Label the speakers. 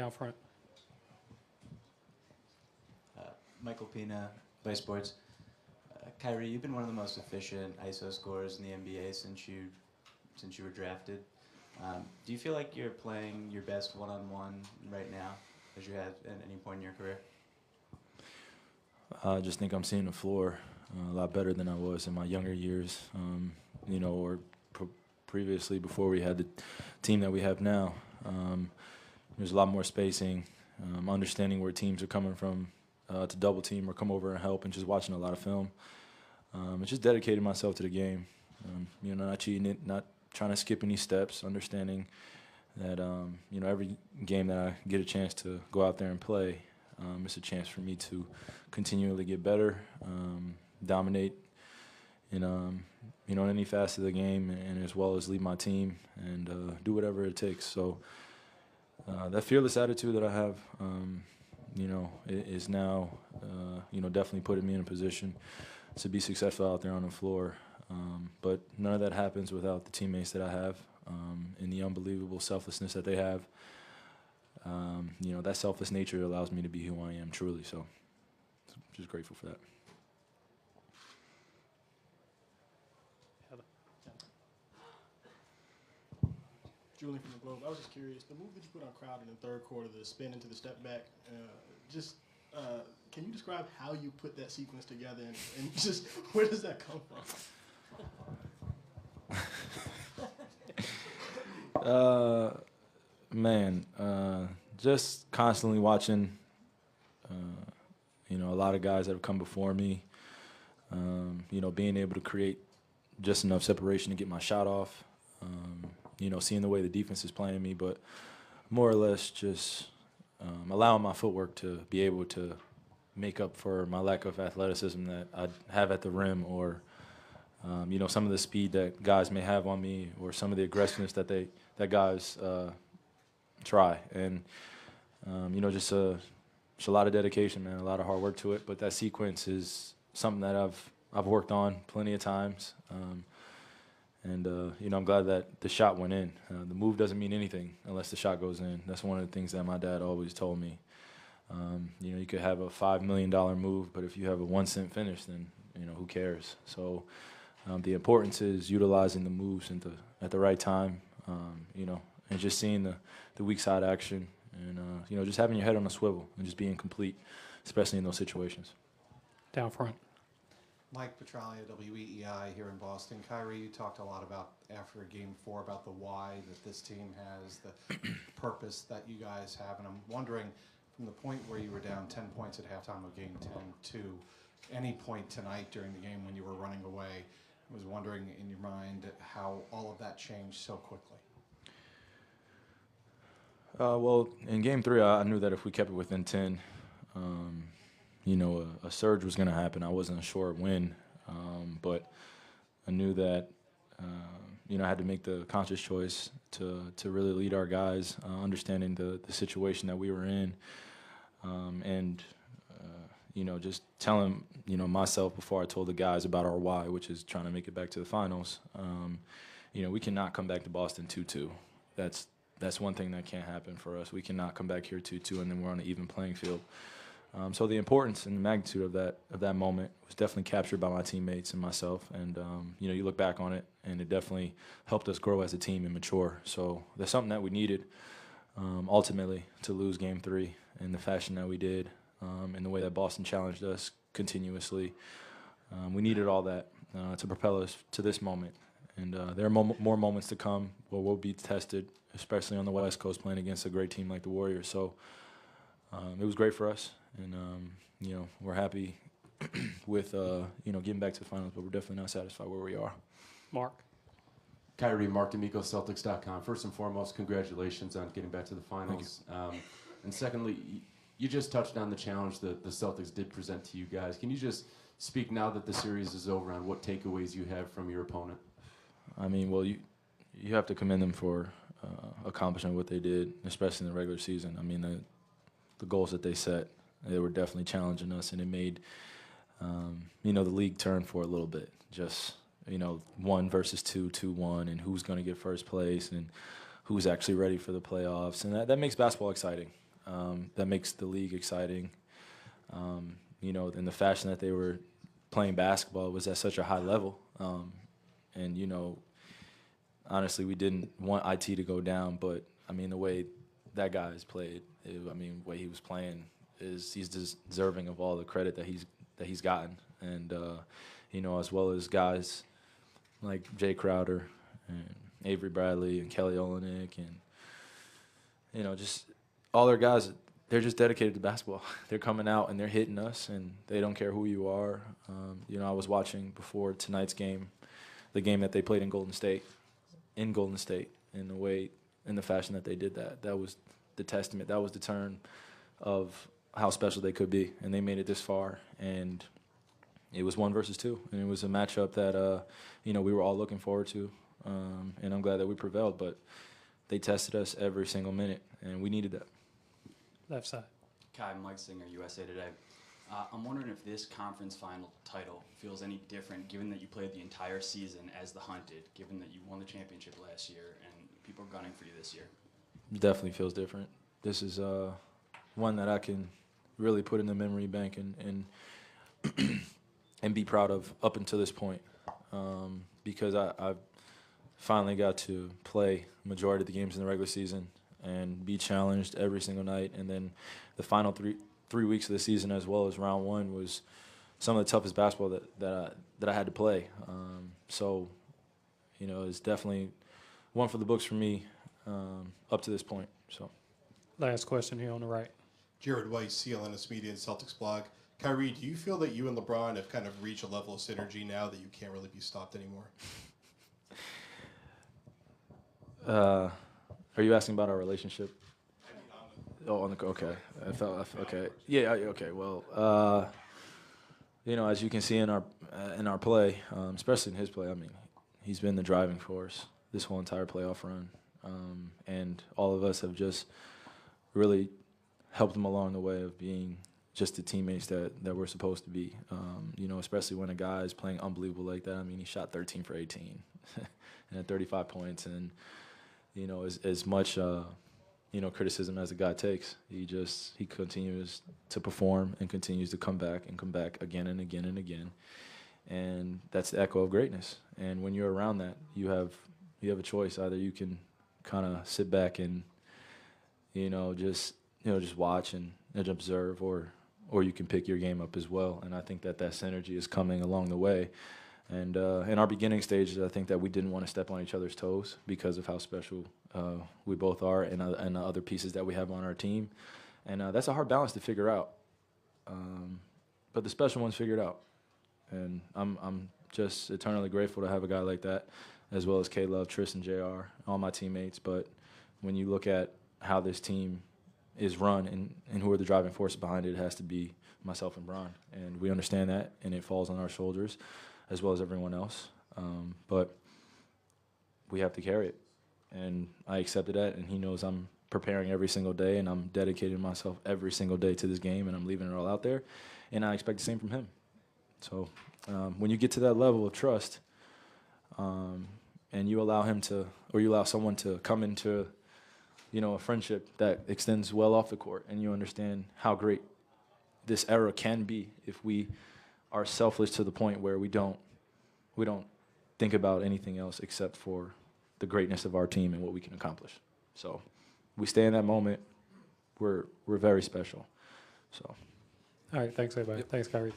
Speaker 1: Down front.
Speaker 2: Michael Pina, Vice Sports. Kyrie, you've been one of the most efficient ISO scorers in the NBA since you were drafted. Do you feel like you're playing your best one-on-one right now, as you have at any point in your career?
Speaker 3: I just think I'm seeing the floor a lot better than I was in my younger years, you know, or previously before we had the team that we have now. There's a lot more spacing, understanding where teams are coming from to double team or come over and help, and just watching a lot of film. And just dedicating myself to the game, you know, not cheating it, not trying to skip any steps, understanding that, you know, every game that I get a chance to go out there and play, it's a chance for me to continually get better, dominate in, you know, in any facet of the game, and as well as lead my team and do whatever it takes. So that fearless attitude that I have, you know, is now, you know, definitely putting me in a position to be successful out there on the floor. But none of that happens without the teammates that I have, and the unbelievable selflessness that they have. You know, that selfless nature allows me to be who I am truly. So just grateful for that.
Speaker 4: Julian from the Globe. I was just curious, the move that you put on Crowder in the third quarter, the spin into the step back, can you describe how you put that sequence together, and just where does that come from?
Speaker 3: Man, just constantly watching, you know, a lot of guys that have come before me, you know, being able to create just enough separation to get my shot off, you know, seeing the way the defense is playing me, but more or less just allowing my footwork to be able to make up for my lack of athleticism that I have at the rim, or you know, some of the speed that guys may have on me, or some of the aggressiveness that guys try, and you know, just a lot of dedication, man, a lot of hard work to it. But that sequence is something that I've worked on plenty of times, and you know, I'm glad that the shot went in. The move doesn't mean anything unless the shot goes in. That's one of the things that my dad always told me. You know, you could have a $5 million move, but if you have a 1 cent finish, then, you know, who cares? So the importance is utilizing the moves at the right time, you know, and just seeing the weak side action, and, you know, just having your head on a swivel and just being complete, especially in those situations.
Speaker 1: Down front.
Speaker 5: Mike Petralia, WEEI here in Boston. Kyrie, you talked a lot about, after Game 4, about the why that this team has, the purpose that you guys have, and I'm wondering, from the point where you were down 10 points at halftime of Game 10 to any point tonight during the game when you were running away, I was wondering in your mind how all of that changed so quickly.
Speaker 3: Well, in Game 3, I knew that if we kept it within 10, you know, a surge was going to happen. I wasn't sure when, but I knew that, you know, I had to make the conscious choice to really lead our guys, understanding the situation that we were in, and, you know, just telling, you know, myself before I told the guys about our why, which is trying to make it back to the finals. You know, we cannot come back to Boston 2-2. That's one thing that can't happen for us. We cannot come back here 2-2 and then we're on an even playing field. So the importance and the magnitude of that moment was definitely captured by my teammates and myself. And you know, you look back on it, and it definitely helped us grow as a team and mature. So that's something that we needed ultimately to lose Game 3 in the fashion that we did, in the way that Boston challenged us continuously. We needed all that to propel us to this moment. And there are more moments to come where we'll be tested, especially on the West Coast, playing against a great team like the Warriors. So it was great for us, and you know, we're happy with you know, getting back to the finals, but we're definitely not satisfied where we are.
Speaker 1: Mark.
Speaker 6: Kyrie, Mark D'Amico, Celtics.com. First and foremost, congratulations on getting back to the finals. And secondly, you just touched on the challenge that the Celtics did present to you guys. Can you just speak, now that the series is over, on what takeaways you have from your opponent?
Speaker 3: I mean, well, you have to commend them for accomplishing what they did, especially in the regular season. I mean, the goals that they set, they were definitely challenging us, and it made you know, the league turn for a little bit. Just, you know, 1 versus 2, 2-1, and who's going to get first place, and who's actually ready for the playoffs, and that makes basketball exciting. that makes the league exciting. You know, in the fashion that they were playing basketball was at such a high level. And, you know, honestly, we didn't want IT to go down, but, I mean, the way that guy has played, I mean, the way he was playing, he's deserving of all the credit that he's gotten. And, you know, as well as guys like Jay Crowder and Avery Bradley and Kelly Olynyk and, you know, just all their guys, they're just dedicated to basketball. They're coming out and they're hitting us, and they don't care who you are. You know, I was watching before tonight's game, the game that they played in Golden State, in the way, in the fashion that they did that. That was the testament. That was the turn of how special they could be, and they made it this far. And it was 1 versus 2, and it was a matchup that, you know, we were all looking forward to, and I'm glad that we prevailed. But they tested us every single minute, and we needed that.
Speaker 1: Left side.
Speaker 7: Kai, Mike Singer, USA Today. I'm wondering if this conference final title feels any different, given that you played the entire season as the Hunted, given that you won the championship last year and people are gunning for you this year.
Speaker 3: It definitely feels different. This is one that I can really put in the memory bank and and be proud of up until this point, because I finally got to play majority of the games in the regular season and be challenged every single night. And then the final three weeks of the season, as well as round 1, was some of the toughest basketball that I had to play. So, you know, it's definitely one for the books for me up to this point. So,
Speaker 1: Last question here on the right.
Speaker 4: Jared Weiss, CLNS Media and Celtics blog. Kyrie, do you feel that you and LeBron have kind of reached a level of synergy now that you can't really be stopped anymore?
Speaker 3: Are you asking about our relationship? Oh, okay. Okay. Yeah. Okay. Well, you know, as you can see in our play, especially in his play, I mean, he's been the driving force this whole entire playoff run, and all of us have just really helped him along the way of being just the teammates that we're supposed to be. You know, especially when a guy is playing unbelievable like that. I mean, he shot 13 for 18 and had 35 points, and you know, as much you know, criticism as the guy takes, he continues to perform and continues to come back again and again and again. And that's the echo of greatness. And when you're around that, you have a choice. Either you can kind of sit back and just watch and observe, or you can pick your game up as well. And I think that synergy is coming along the way. And in our beginning stages, I think that we didn't want to step on each other's toes because of how special we both are, and the other pieces that we have on our team. And that's a hard balance to figure out. But the special ones figured out. And I'm just eternally grateful to have a guy like that, as well as K-Love, Tristan, JR, all my teammates. But when you look at how this team is run and who are the driving forces behind it, it has to be myself and Bron. And we understand that, and it falls on our shoulders, as well as everyone else. But we have to carry it. And I accepted that, and he knows I'm preparing every single day, and I'm dedicating myself every single day to this game, and I'm leaving it all out there. And I expect the same from him. So when you get to that level of trust, and you allow him to, or you allow someone to come into, you know, a friendship that extends well off the court, and you understand how great this era can be if we are selfless to the point where we don't think about anything else except for the greatness of our team and what we can accomplish. So we stay in that moment. We're very special. So.
Speaker 1: All right. Thanks, everybody. Thanks, Kyrie.